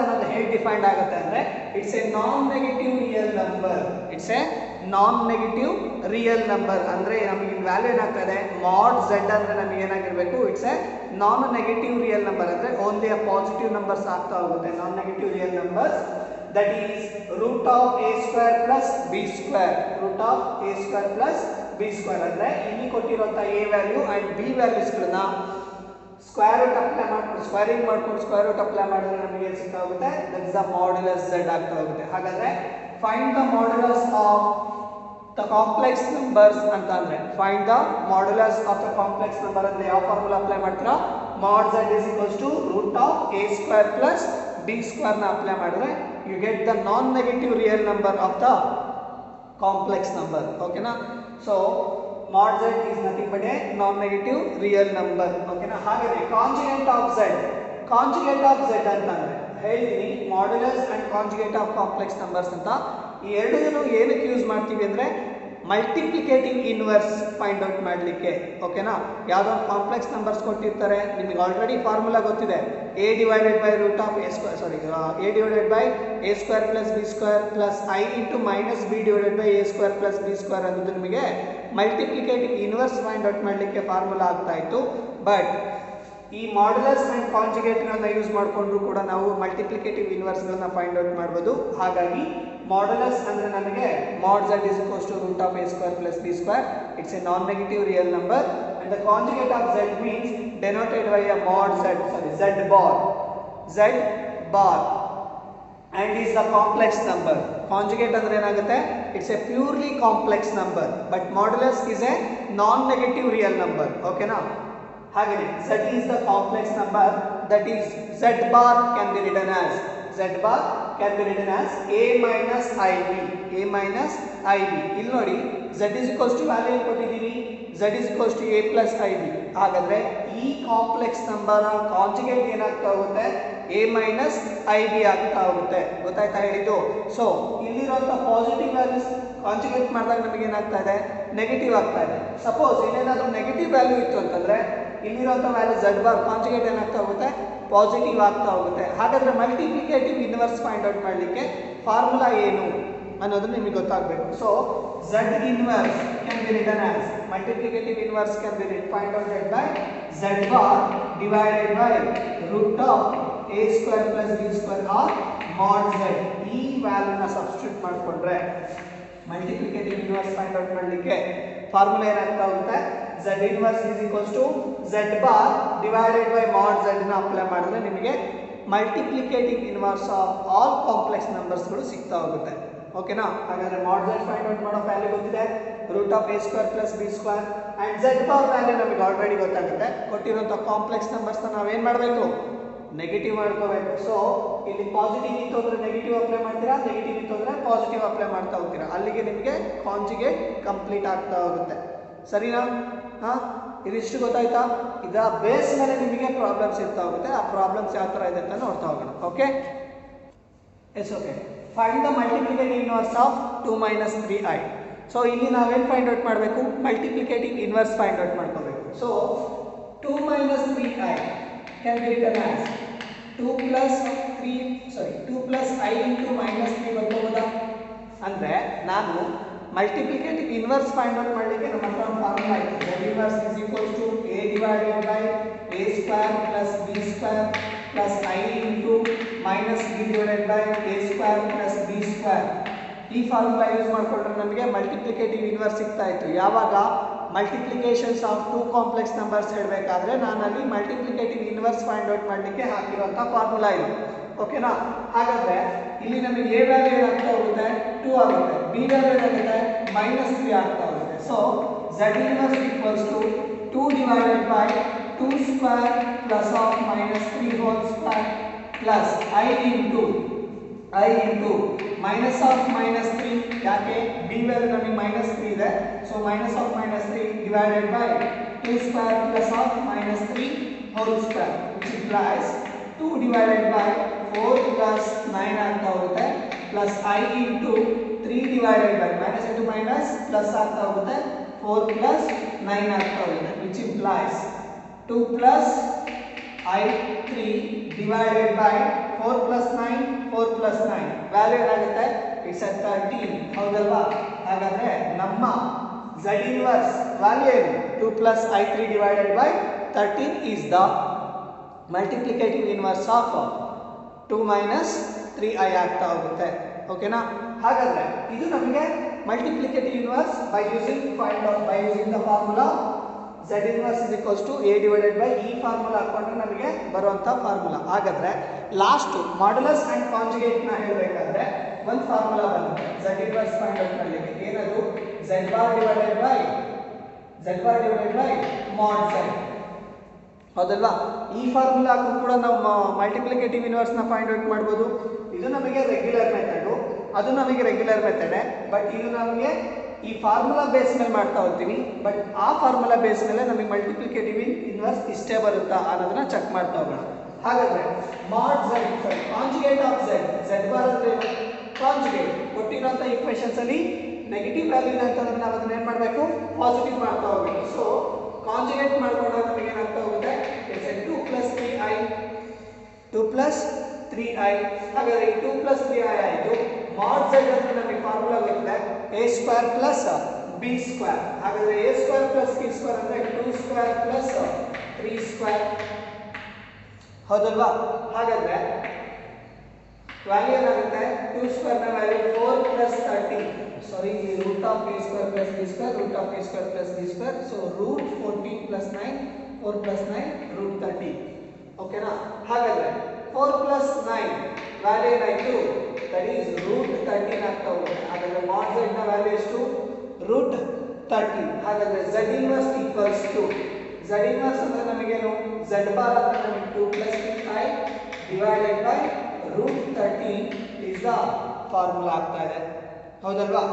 ಅನ್ನೋದು ಹೇಗೆ ಡಿಫೈನ್ಡ್ ಆಗುತ್ತೆ ಅಂದ್ರೆ it's a non negative real number. It's a non negative real number ಅಂದ್ರೆ ನಮಗೆ ವ್ಯಾಲ್ಯೂ ಏನಾಗ್ತಾ ಇದೆ, mod z ಅಂದ್ರೆ ನಮಗೆ ಏನಾಗಿರ್ಬೇಕು, it's a non negative real number ಅಂದ್ರೆ ಓನ್ಲಿ ಅ ಪಾಸಿಟಿವ್ ನಂಬರ್ಸ್ ಆಗ್ತಾ ಹೋಗುತ್ತೆ. Non negative real numbers that is root of a square plus b square, root of a square plus b square ಅಂದ್ರೆ ಇಲ್ಲಿ ಕೊಟ್ಟಿರುವಂತ a value and b values ಗಳನ್ನ square root apply ಮಾಡ್ಕೊಂಡು squaring ಮಾಡ್ಕೊಂಡು square root apply ಮಾಡಿದ್ರೆ ನಮಗೆ ಏನು ಸಿಗ್ತಾ ಹೋಗುತ್ತೆ, that is the modulus z ಆಗ್ತಾ ಹೋಗುತ್ತೆ. ಹಾಗಾದ್ರೆ find the modulus of the complex numbers ಅಂತ ಅಂದ್ರೆ find the modulus of the complex number ಅಂದ್ರೆ ಯಾವ ಫಾರ್ಮುಲಾ ಅಪ್ಲೈ ಮಾಡ್ತೀರಾ, mod z is equals to root of a square plus b square ನ apply ಮಾಡಿದ್ರೆ you get the non-negative real number of the complex number. Okay na? So mod z is nothing but a non-negative real number. Okay na? ಹಾಗಾದ್ರೆ conjugate of z ಅಂತಂದ್ರೆ ಹೇಳ್ತೀನಿ modulus and conjugate of complex numbers ಅಂತ. ಈ ಎರಡನ್ನೂ ಏನಕ್ಕೆ use ಮಾಡ್ತೀವಿ ಅಂದ್ರೆ ಮಲ್ಟಿಪ್ಲಿಕೇಟಿಂಗ್ inverse find out ಮಾಡಲಿಕ್ಕೆ. ಓಕೆನಾ, ಯಾವುದೋ ಕಾಂಪ್ಲೆಕ್ಸ್ ನಂಬರ್ಸ್ ಕೊಟ್ಟಿರ್ತಾರೆ, ನಿಮಗೆ ಆಲ್ರೆಡಿ ಫಾರ್ಮುಲಾ ಗೊತ್ತಿದೆ, a divided by root of a square, a divided by a square plus b square plus I into minus b divided by a square plus b square ಅನ್ನೋದು ನಿಮಗೆ ಮಲ್ಟಿಪ್ಲಿಕೇಟಿಂಗ್ inverse find out ಮಾಡಲಿಕ್ಕೆ formula ಆಗ್ತಾ ಇತ್ತು. But ಈ modulus and ಕಾಂಜುಗೇಟ್ಗಳನ್ನ use ಮಾಡಿಕೊಂಡ್ರು ಕೂಡ ನಾವು multiplicative ಇನ್ವರ್ಸ್ಗಳನ್ನ find out ಮಾಡ್ಬೋದು. ಹಾಗಾಗಿ ಮಾಡ್ಯುಲಸ್ ಅಂದ್ರೆ ನಮಗೆ mod z is equals to root of a square plus b square, it's a non-negative real number, and the conjugate of z means denoted by a mod z bar and is the complex number. Conjugate ಅಂದ್ರೆ ಏನಾಗುತ್ತೆ, it's a purely complex number, but modulus is a non-negative real number. Okay na? ಹಾಗೆ z is the complex number, that is z bar can be written as a minus ib. ಇಲ್ಲಿ ನೋಡಿ z is equals to value ಏನು ಕೊಟ್ಟಿದ್ದೀವಿ, z is equals to a plus ib. ಹಾಗಾದ್ರೆ ಈ complex number conjugate ಏನಾಗ್ತಾ ಹೋಗುತ್ತೆ, a minus ib ಆಗ್ತಾ ಹೋಗುತ್ತೆ. ಗೊತ್ತಾಯ್ತಾ ಹೇಳಿದ್ದು? ಸೊ ಇಲ್ಲಿರುವಂತ ಪಾಸಿಟಿವ್ ವ್ಯಾಲ್ಯೂಸ್ ಕಾಂಜುಗೇಟ್ ಮಾಡಿದಾಗ ನಮಗೆ ಏನಾಗ್ತಾ ಇದೆ, ನೆಗೆಟಿವ್ ಆಗ್ತಾ ಇದೆ. ಸಪೋಸ್ ಇಲ್ಲೇನಾದ್ರೂ ನೆಗೆಟಿವ್ ವ್ಯಾಲ್ಯೂ ಇತ್ತು ಅಂತಂದ್ರೆ ಇಲ್ಲಿರುವಂತ ವ್ಯಾಲ್ಯೂ z ಬಾರ್ ಕಾಂಜುಗೇಟ್ ಏನಾಗ್ತಾ ಹೋಗುತ್ತೆ, ಪಾಸಿಟಿವ್ ಆಗ್ತಾ ಹೋಗುತ್ತೆ. ಹಾಗಾದ್ರೆ ಮಲ್ಟಿಪ್ಲಿಕೇಟಿವ್ ಇನ್ವರ್ಸ್ ಫೈಂಡ್ ಔಟ್ ಮಾಡಲಿಕ್ಕೆ ಫಾರ್ಮುಲಾ ಏನು ಅನ್ನೋದು ನಿಮಗೆ ಗೊತ್ತಾಗಬೇಕು. So z inverse can be written as, multiplicative inverse can be find out by z bar divided by root of a square plus b square or mod z. ಈ ವ್ಯಾಲ್ಯೂನ substitute ಮಾಡಿಕೊಂಡ್ರೆ multiplicative inverse find out ಮಾಡಲಿಕ್ಕೆ formula ಏನಾಗ್ತಾ ಹೋಗುತ್ತೆ, z inverse is equals to z bar divided by mod z ನ apply ಮಾಡಿದ್ರೆ ನಿಮಗೆ multiplicative inverse of all complex ನಂಬರ್ಸ್ಗಳು ಸಿಗ್ತಾ ಹೋಗುತ್ತೆ. ಓಕೆನಾ? ಹಾಗಾದ್ರೆ mod z ಫೈಂಡ್ ಔಟ್ ಮಾಡೋ ವ್ಯಾಲ್ಯೂ ಗೊತ್ತಿದೆ, root of a square plus b square, and z bar value ನಮಗೆ ಆಲ್ರೆಡಿ ಗೊತ್ತಾಗುತ್ತೆ. ಕೊಟ್ಟಿರುವಂತ ಕಾಂಪ್ಲೆಕ್ಸ್ ನಂಬರ್ಸ್ ನ ನಾವೇನ್ ಮಾಡಬೇಕು, ನೆಗೆಟಿವ್ ಮಾಡ್ಕೋಬೇಕು. ಸೊ ಇಲ್ಲಿ ಪಾಸಿಟಿವ್ ಇತ್ತು ಅಂದ್ರೆ ನೆಗೆಟಿವ್ ಅಪ್ಲೈ ಮಾಡ್ತೀರಾ, ನೆಗೆಟಿವ್ ಇತ್ತು ಅಂದ್ರೆ ಪಾಸಿಟಿವ್ ಅಪ್ಲೈ ಮಾಡ್ತಾ ಹೋಗ್ತೀರಾ. ಅಲ್ಲಿಗೆ ನಿಮಗೆ ಕಾಂಜುಗೇಟ್ ಕಂಪ್ಲೀಟ್ ಆಗ್ತಾ ಹೋಗುತ್ತೆ. ಸರಿನಾ? ಇದಿಷ್ಟು ಗೊತ್ತಾಯ್ತಾ? ಇದರ ಬೇಸ್ ಮೇಲೆ ನಿಮಗೆ ಪ್ರಾಬ್ಲಮ್ಸ್ ಇರ್ತಾ ಹೋಗುತ್ತೆ. ಆ ಪ್ರಾಬ್ಲಮ್ಸ್ ಯಾವ ತರ ಇದೆ ಅಂತ ನೋಡ್ತಾ ಹೋಗೋಣ. Okay, yes okay. Find the multiplicative inverse of 2 minus 3i. So ಇಲ್ಲಿ ನಾವೇನು ಫೈಂಡ್ ಔಟ್ ಮಾಡಬೇಕು, ಮಲ್ಟಿಪ್ಲಿಕೇಟಿವ್ ಇನ್ವರ್ಸ್ ಫೈಂಡ್ ಔಟ್ ಮಾಡ್ಕೋಬೇಕು. So 2 minus 3i can be written as 2 plus I into minus 3 ಬರ್ಕೋಬೋದಾ? ಅಂದ್ರೆ ನಾನು ಮಲ್ಟಿಪ್ಲಿಕೇಟಿವ್ ಇನ್ವರ್ಸ್ ಫೈಂಡ್ ಔಟ್ ಮಾಡಲಿಕ್ಕೆ ನಮ್ಮ ಹತ್ರ formula ಇದೆ, z inverse is equals to a divided by a square plus b square plus I into minus b divided by a square plus b square. ಈ formula use ಮಾಡಿಕೊಂಡ್ರೆ ನಮಗೆ multiplicative inverse ಸಿಗ್ತಾ ಇತ್ತು. ಯಾವಾಗ ಮಲ್ಟಿಪ್ಲಿಕೇಶನ್ಸ್ ಆಫ್ 2 ಕಾಂಪ್ಲೆಕ್ಸ್ ನಂಬರ್ಸ್ ಹೇಳಬೇಕಾದ್ರೆ ನಾನು ಅಲ್ಲಿ multiplicative inverse find out ಮಾಡಲಿಕ್ಕೆ ಹಾಕಿರುವಂತ ಫಾರ್ಮುಲಾ ಇದು. ಓಕೆನಾ? ಹಾಗಾದ್ರೆ ಇಲ್ಲಿ ನಮಗೆ a ವ್ಯಾಲ್ಯೂ ಏನಾಗ್ತಾ ಹೋಗುತ್ತೆ, 2 ಆಗುತ್ತೆ, b ವ್ಯಾಲ್ಯೂ ಏನಾಗುತ್ತೆ, -3 ಆಗ್ತಾ ಹೋಗುತ್ತೆ. So z inverse equals to 2 divided by 2 square plus of minus 3 whole square plus I into minus of minus 3 ಯಾಕೆ b ವ್ಯಾಲ್ಯೂ ನಮಗೆ minus 3 ಇದೆ, so minus of minus 3 divided by 2 square plus of minus 3 whole square, which implies 2 divided by 4 plus 9 ಆಗ್ತಾ ಹೋಗುತ್ತೆ plus I into 3 divided by minus into minus plus ಆಗ್ತಾ ಹೋಗುತ್ತೆ 4 plus 9 ಆಗ್ತಾ ಹೋಗುತ್ತೆ, which implies 2 plus I3 divided by 4 plus 9 4 plus 9 value ಏನಾಗುತ್ತೆ, it's 13 ಹೌದಲ್ವಾ. ಹಾಗಾದ್ರೆ ನಮ್ಮ z ಇನ್ವರ್ಸ್ ವ್ಯಾಲ್ಯೂ ಏನು, 2 plus I3 divided by 13 is the multiplicative inverse of 2 minus 3i ಆಗ್ತಾ ಹೋಗುತ್ತೆ. ಓಕೆನಾ. ಹಾಗಾದ್ರೆ ಇದು ನಮಗೆ multiplicative inverse by using the formula z inverse is equals to a divided by ಈ ಫಾರ್ಮುಲಾ ಹಾಕೊಂಡ್ರೆ ನಮಗೆ ಬರುವಂತ ಫಾರ್ಮುಲಾ. ಹಾಗಾದ್ರೆ ಲಾಸ್ಟ್ ಮಾಡ್ಯುಲಸ್ ಅಂಡ್ ಕಾಂಜುಗೇಟ್ ನ ಹೇಳಬೇಕಾದ್ರೆ ಒಂದು ಫಾರ್ಮುಲಾ ಬರುತ್ತೆ z inverse ಫೈಂಡ್ ಔಟ್ ಮಾಡಲಿಕ್ಕೆ. ಏನದು, z bar divided by mod z ಹೌದಲ್ವಾ. ಈ ಫಾರ್ಮುಲಾ ಹಾಕೊಂಡು ಕೂಡ ನಾವು ಮಲ್ಟಿಪ್ಲಿಕೇಟಿವ್ ಇನ್ವರ್ಸ್ ನ ಫೈಂಡ್ ಔಟ್ ಮಾಡಬಹುದು. ಇದು ನಮಗೆ ರೆಗ್ಯುಲರ್ ಮೆಥಡ್, ಅದು ನಮಗೆ ರೆಗ್ಯುಲರ್ ಮೆಥಡ್, ಬಟ್ ಇದು ನಮಗೆ ಈ ಫಾರ್ಮುಲಾ ಬೇಸ್ ಮೇಲೆ ಮಾಡ್ತಾ ಹೋಗ್ತೀವಿ. ಬಟ್ ಆ ಫಾರ್ಮುಲಾ ಬೇಸ್ ಮೇಲೆ ನಮಗೆ ಮಲ್ಟಿಪ್ಲಿಕೇಟಿವ್ ಇನ್ವರ್ಸ್ ಇಷ್ಟೇ ಬರುತ್ತಾ ಅನ್ನೋದನ್ನ ಚೆಕ್ ಮಾಡ್ತಾ ಹೋಗೋಣ. ಹಾಗಾದ್ರೆ ಮಾಡ್ z conjugate of z bar ಅಂದ್ರೆ ಕಾಂಜುಗೇಟ್ ಕೊಟ್ಟಿರುವಂತ ಈಕ್ವೇಷನ್ಸ್ ಅಲ್ಲಿ ನೆಗೆಟಿವ್ ವ್ಯಾಲ್ಯೂ ಇದೆ ಅಂತಂದ್ರೆ ನಾವು ಅದನ್ನ ಏನು ಮಾಡಬೇಕು, ಪಾಸಿಟಿವ್ ಮಾಡ್ತಾ ಹೋಗಬೇಕು. ಸೊ ಕಾಂಜುಗೇಟ್ ಮಾಡ್ಕೊಂಡಾಗ ನಮಗೆ ಏನಾಗ್ತಾ ಹೋಗುತ್ತೆ, 2 plus 3i. ಹಾಗಾದ್ರೆ 2 plus 3i ಆಯಿತು. mod z ಅಂದ್ರೆ ನಮಗೆ ಫಾರ್ಮುಲಾ ಗೊತ್ತಿದೆ a square plus b square. ಹಾಗಾದ್ರೆ a square plus b square ಅಂದ್ರೆ 2 square plus 3 square ಹೌದಲ್ವಾ. ಹಾಗಾದ್ರೆ ವ್ಯಾಲ್ಯೂ ಏನಾಗುತ್ತೆ, 2 square ನ value 4 plus 30, sorry root of a square plus b square, root of a square plus b square, so root 14 plus 9, 4 plus 9 root 30. ಓಕೆನಾ. ಹಾಗಾದ್ರೆ 4 plus 9 value ಏನಾಯ್ತು, that is root 13 ಆಗ್ತಾ ಹೋಗುತ್ತೆ. ಹಾಗಾದ್ರೆ mod z ನ value ಎಷ್ಟು, root 13. ಹಾಗಾದ್ರೆ z inverse equals to z inverse ಅಂದ್ರೆ ನಮಗೇನು, z bar ಅಂದ್ರೆ ನಮಗೆ 2 plus 3i divided by root 13 is the formula ಆಗ್ತಾ ಇದೆ ಹೌದಲ್ವಾ.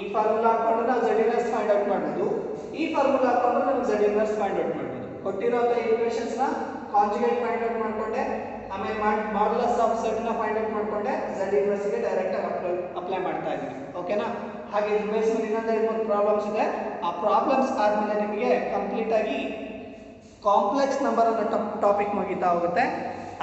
ಈ ಫಾರ್ಮುಲಾ ಹಾಕೊಂಡು ನಾವು z inverse ಫೈಂಡ್ ಔಟ್ ಮಾಡಬಹುದು, ಈ ಫಾರ್ಮುಲಾ ಹಾಕೊಂಡು ನಾವು z inverse ಫೈಂಡ್ ಔಟ್ ಮಾಡಬಹುದು. ಕೊಟ್ಟಿರುವಂತ ಈಕ್ವೇಷನ್ಸ್ ನ ಕಾಂಜುಗೇಟ್ ಫೈಂಡ್ ಔಟ್ ಮಾಡ್ಕೊಂಡೆ, ಆಮೇಲೆ ಮಾಡ್ಯುಲಸ್ ಆಫ್ z ನ ಫೈಂಡ್ ಔಟ್ ಮಾಡ್ಕೊಂಡೆ z ಇನ್ವರ್ಸ್ ಗೆ ಡೈರೆಕ್ಟ್ ಆಗಿ ಅಪ್ಲೈ ಮಾಡ್ತಾ ಇದ್ದೀನಿ. ಓಕೆನಾ. ಹಾಗೆ ಇದು ಬೇಸ್ ಮೇಲೆ ಇನ್ನೊಂದು 2-3 ಪ್ರಾಬ್ಲಮ್ಸ್ ಇದೆ. ಆ ಪ್ರಾಬ್ಲಮ್ಸ್ ಆದ್ಮೇಲೆ ನಿಮಗೆ ಕಂಪ್ಲೀಟ್ ಆಗಿ ಕಾಂಪ್ಲೆಕ್ಸ್ ನಂಬರ್ ಅನ್ನೋ ಟಾಪಿಕ್ ಮುಗಿತಾ ಹೋಗುತ್ತೆ.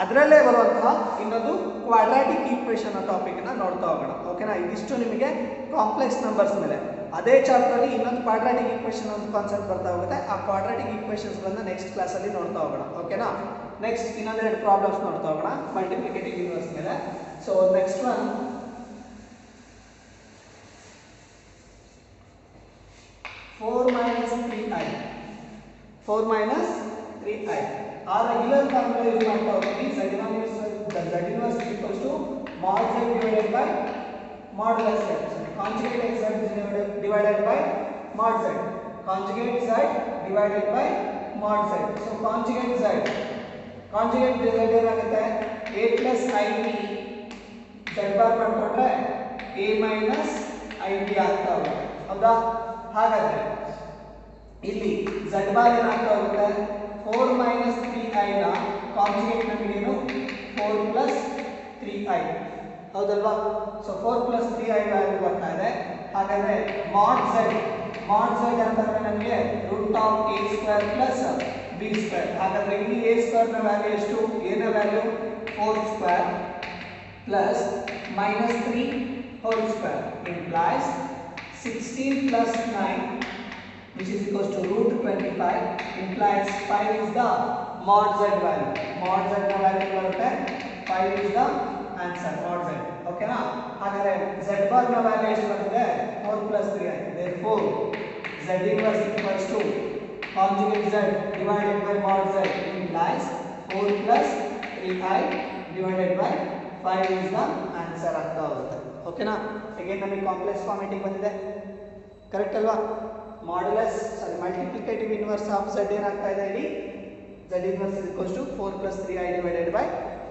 ಅದರಲ್ಲೇ ಬರುವಂತಹ ಇನ್ನೊಂದು ಕ್ವಾಡ್ರಾಟಿಕ್ ಈಕ್ವೇಷನ್ ಟಾಪಿಕ್ ಅನ್ನ ನೋಡ್ತಾ ಹೋಗೋಣ. ಓಕೆನಾ. ಇದಿಷ್ಟು ನಿಮಗೆ ಕಾಂಪ್ಲೆಕ್ಸ್ ನಂಬರ್ಸ್ ಮೇಲೆ. ಅದೇ ಚಾಪ್ಟರ್ ಅಲ್ಲಿ ಇನ್ನೊಂದು ಕ್ವಾಡ್ರಾಟಿಕ್ ಈಕ್ವೇಷನ್ ಒಂದು ಕಾನ್ಸೆಪ್ಟ್ ಬರ್ತಾ ಹೋಗುತ್ತೆ. ಆ ಕ್ವಾಡ್ರಾಟಿಕ್ ಈಕ್ವೇಷನ್ಸ್ ಗಳನ್ನ ನೆಕ್ಸ್ಟ್ ಕ್ಲಾಸ್ ಅಲ್ಲಿ ನೋಡ್ತಾ ಹೋಗೋಣ. ಓಕೆನಾ. ನೆಕ್ಸ್ಟ್ ಇನ್ನೊಂದು 2 ಪ್ರಾಬ್ಲಮ್ಸ್ ನೋಡ್ತಾ ಹೋಗೋಣ ಮಲ್ಟಿಪ್ಲಿಕೇಟಿವ್ ಇನ್ವರ್ಸ್ ಮೇಲೆ. So next one, 4 minus 3i. ಆ ರೆಗ್ಯುಲರ್ ಫಾರ್ಮುಲಾ ಯೂಸ್ ಮಾಡ್ತಾ ಹೋಗ್ತೀವಿ. z inverse is equals to mod z divided by modulus z. Conjugate z divided by mod z. Conjugate z divided by mod z. So conjugate z ಏನಾಗುತ್ತೆ, a plus ib z bar ಮಾಡ್ಕೊಂಡ್ರೆ a minus ib ಆಗ್ತಾ ಹೋಗುತ್ತೆ ಹೌದಾ. ಹಾಗಾದ್ರೆ ಇಲ್ಲಿ z bar ಏನಾಗ್ತಾ ಹೋಗುತ್ತೆ, 4 minus 3i ನ ಕಾಂಜುಗೇಟ್ ನಮಗೇನು 4 plus 3i ಹೌದಲ್ವಾ. ಸೊ 4 plus 3i ವ್ಯಾಲ್ಯೂ ಬರ್ತಾ ಇದೆ. ಹಾಗಾದ್ರೆ mod z ಅಂತಂದ್ರೆ ನಮಗೆ root of a square plus b square. ಹಾಗಾದ್ರೆ ಇಲ್ಲಿ a ಸ್ಕ್ವೇರ್ ನ ವ್ಯಾಲ್ಯೂ ಎಷ್ಟು, a ನ value 4 square plus minus 3 whole square implies 16 plus 9 which is equals to root 25 implies 5 is the mod z value. Mod z ನ value ಬರುತ್ತೆ 5 is the answer mod z. ಓಕೆನಾ. ಹಾಗಾದ್ರೆ z bar ನ value ಎಷ್ಟು ಬರುತ್ತೆ, 4 plus 3i. therefore z inverse equals to conjugate z divided by mod z implies 4 plus 3i divided by 5 is the answer ಆಗ್ತಾ ಹೋಗುತ್ತೆ. ಓಕೆನಾ. ಅಗೇನ್ ನಮಗೆ ಕಾಂಪ್ಲೆಕ್ಸ್ ಫಾರ್ಮ್ಯಾಟಿಗೆ ಬಂದಿದೆ ಕರೆಕ್ಟ್ ಅಲ್ವಾ. Modulus multiplicative inverse of z ಏನಾಗ್ತಾ ಇದೆ, ಇಲ್ಲಿ z inverse equals to 4 + 3i divided by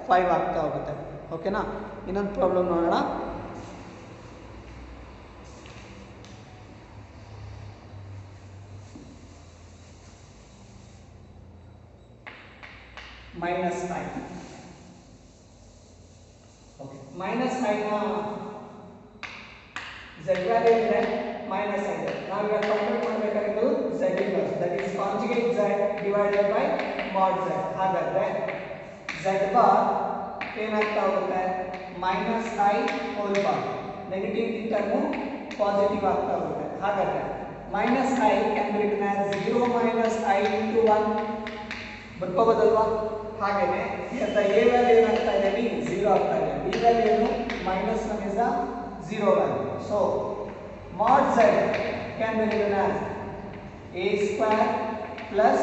5 ಆಗ್ತಾ ಹೋಗುತ್ತೆ. ಓಕೆನಾ? ಇನ್ನೊಂದು ಪ್ರಾಬ್ಲಮ್ ನೋಡೋಣ. -5. ಓಕೆ, -5 ನ z ವ್ಯಾಲ್ಯೂ ಇದೆ -5. ನಾವು ಈಗ ಕಂಪ್ಯೂಟ್ ಮಾಡಬೇಕಾಗಿದ್ದು z inverse, that is conjugate z divided by mod z. ಹಾಗಾದ್ರೆ z ಬಾರ್ ಏನಾಗ್ತಾ ಹೋಗುತ್ತೆ? -i whole bar. Negative term positive ಆಗ್ತಾ ಹೋಗುತ್ತೆ. ಹಾಗಾದ್ರೆ -i can be written as 0 - i into 1 ಬರ್ಕೋಬೋದಲ್ವಾ? ಹಾಗೇನೆ ಈಗ a ವ್ಯಾಲ್ಯೂ ಏನಾಗ್ತಾ ಇದೆ? 0 ಆಗ್ತಾ ಇದೆ. b ವ್ಯಾಲ್ಯೂ ಏನು? -1 is the 0 value. So mod z can be written as a square plus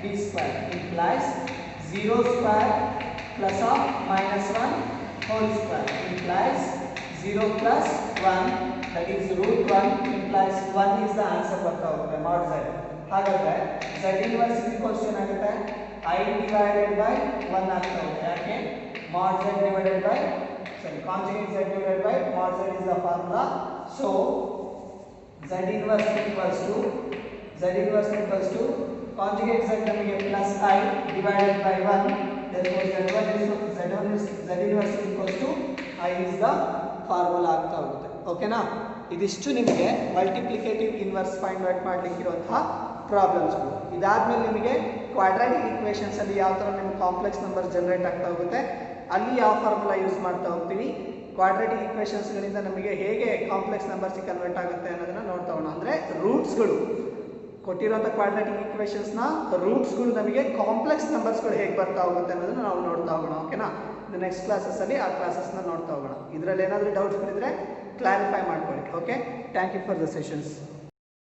b square implies 0 square plus of -1 whole square implies 0 plus 1, that is √1 implies 1 is the answer ಬರ್ತಾ ಹೋಗುತ್ತೆ mod z. ಹಾಗಾದ್ರೆ z inverse equals ಏನಾಗುತ್ತೆ? I divided by 1 ಆಗ್ತಾ ಹೋಗುತ್ತೆ. ಯಾಕೆ? mod z divided by conjugate z divided by mod z is the formula. So z inverse equals to conjugate z ನಮಗೆ plus I divided by 1. Therefore z inverse equals to I is the formula ಆಗ್ತಾ ಹೋಗುತ್ತೆ. ಓಕೆನಾ? ಇದಿಷ್ಟು ನಿಮಗೆ multiplicative inverse find out ಮಾಡಲಿಕ್ಕೆ ಇರುವಂತಹ ಪ್ರಾಬ್ಲಮ್ಸ್ಗಳು. ಇದಾದ್ಮೇಲೆ ನಿಮಗೆ ಕ್ವಾಡ್ರಾಟಿಕ್ ಈಕ್ವೇಷನ್ಸ್ ಅಲ್ಲಿ ಯಾವ ಥರ ನಿಮ್ಗೆ ಕಾಂಪ್ಲೆಕ್ಸ್ ನಂಬರ್ ಜನರೇಟ್ ಆಗ್ತಾ ಹೋಗುತ್ತೆ, ಅಲ್ಲಿ ಯಾವ ಫಾರ್ಮುಲಾ ಯೂಸ್ ಮಾಡ್ತಾ ಹೋಗ್ತೀವಿ, ಕ್ವಾಡ್ರಾಟಿಕ್ ಈಕ್ವೇಷನ್ಸ್ಗಳಿಂದ ನಮಗೆ ಹೇಗೆ ಕಾಂಪ್ಲೆಕ್ಸ್ ನಂಬರ್ಸ್ ಕನ್ವರ್ಟ್ ಆಗುತ್ತೆ ಅನ್ನೋದನ್ನ ನೋಡ್ತಾ ಹೋಗೋಣ. ಅಂದರೆ ರೂಟ್ಸ್ಗಳು ಕೊಟ್ಟಿರುವಂಥ ಕ್ವಾಡ್ರಾಟಿಕ್ ಈಕ್ವೇಷನ್ಸ್ನ ರೂಟ್ಸ್ಗಳು ನಮಗೆ ಕಾಂಪ್ಲೆಕ್ಸ್ ನಂಬರ್ಸ್ಗಳು ಹೇಗೆ ಬರ್ತಾ ಹೋಗುತ್ತೆ ಅನ್ನೋದನ್ನ ನಾವು ನೋಡ್ತಾ ಹೋಗೋಣ. ಓಕೆನಾ? ನೆಕ್ಸ್ಟ್ ಕ್ಲಾಸಸ್ಸಲ್ಲಿ ಆ ಕ್ಲಾಸಸ್ನ ನೋಡ್ತಾ ಹೋಗೋಣ. ಇದರಲ್ಲಿ ಏನಾದರೂ ಡೌಟ್ಸ್ಗಳಿದ್ರೆ ಕ್ಲಾರಿಫೈ ಮಾಡ್ಕೊಳ್ಳಿ. Okay, thank you for the sessions.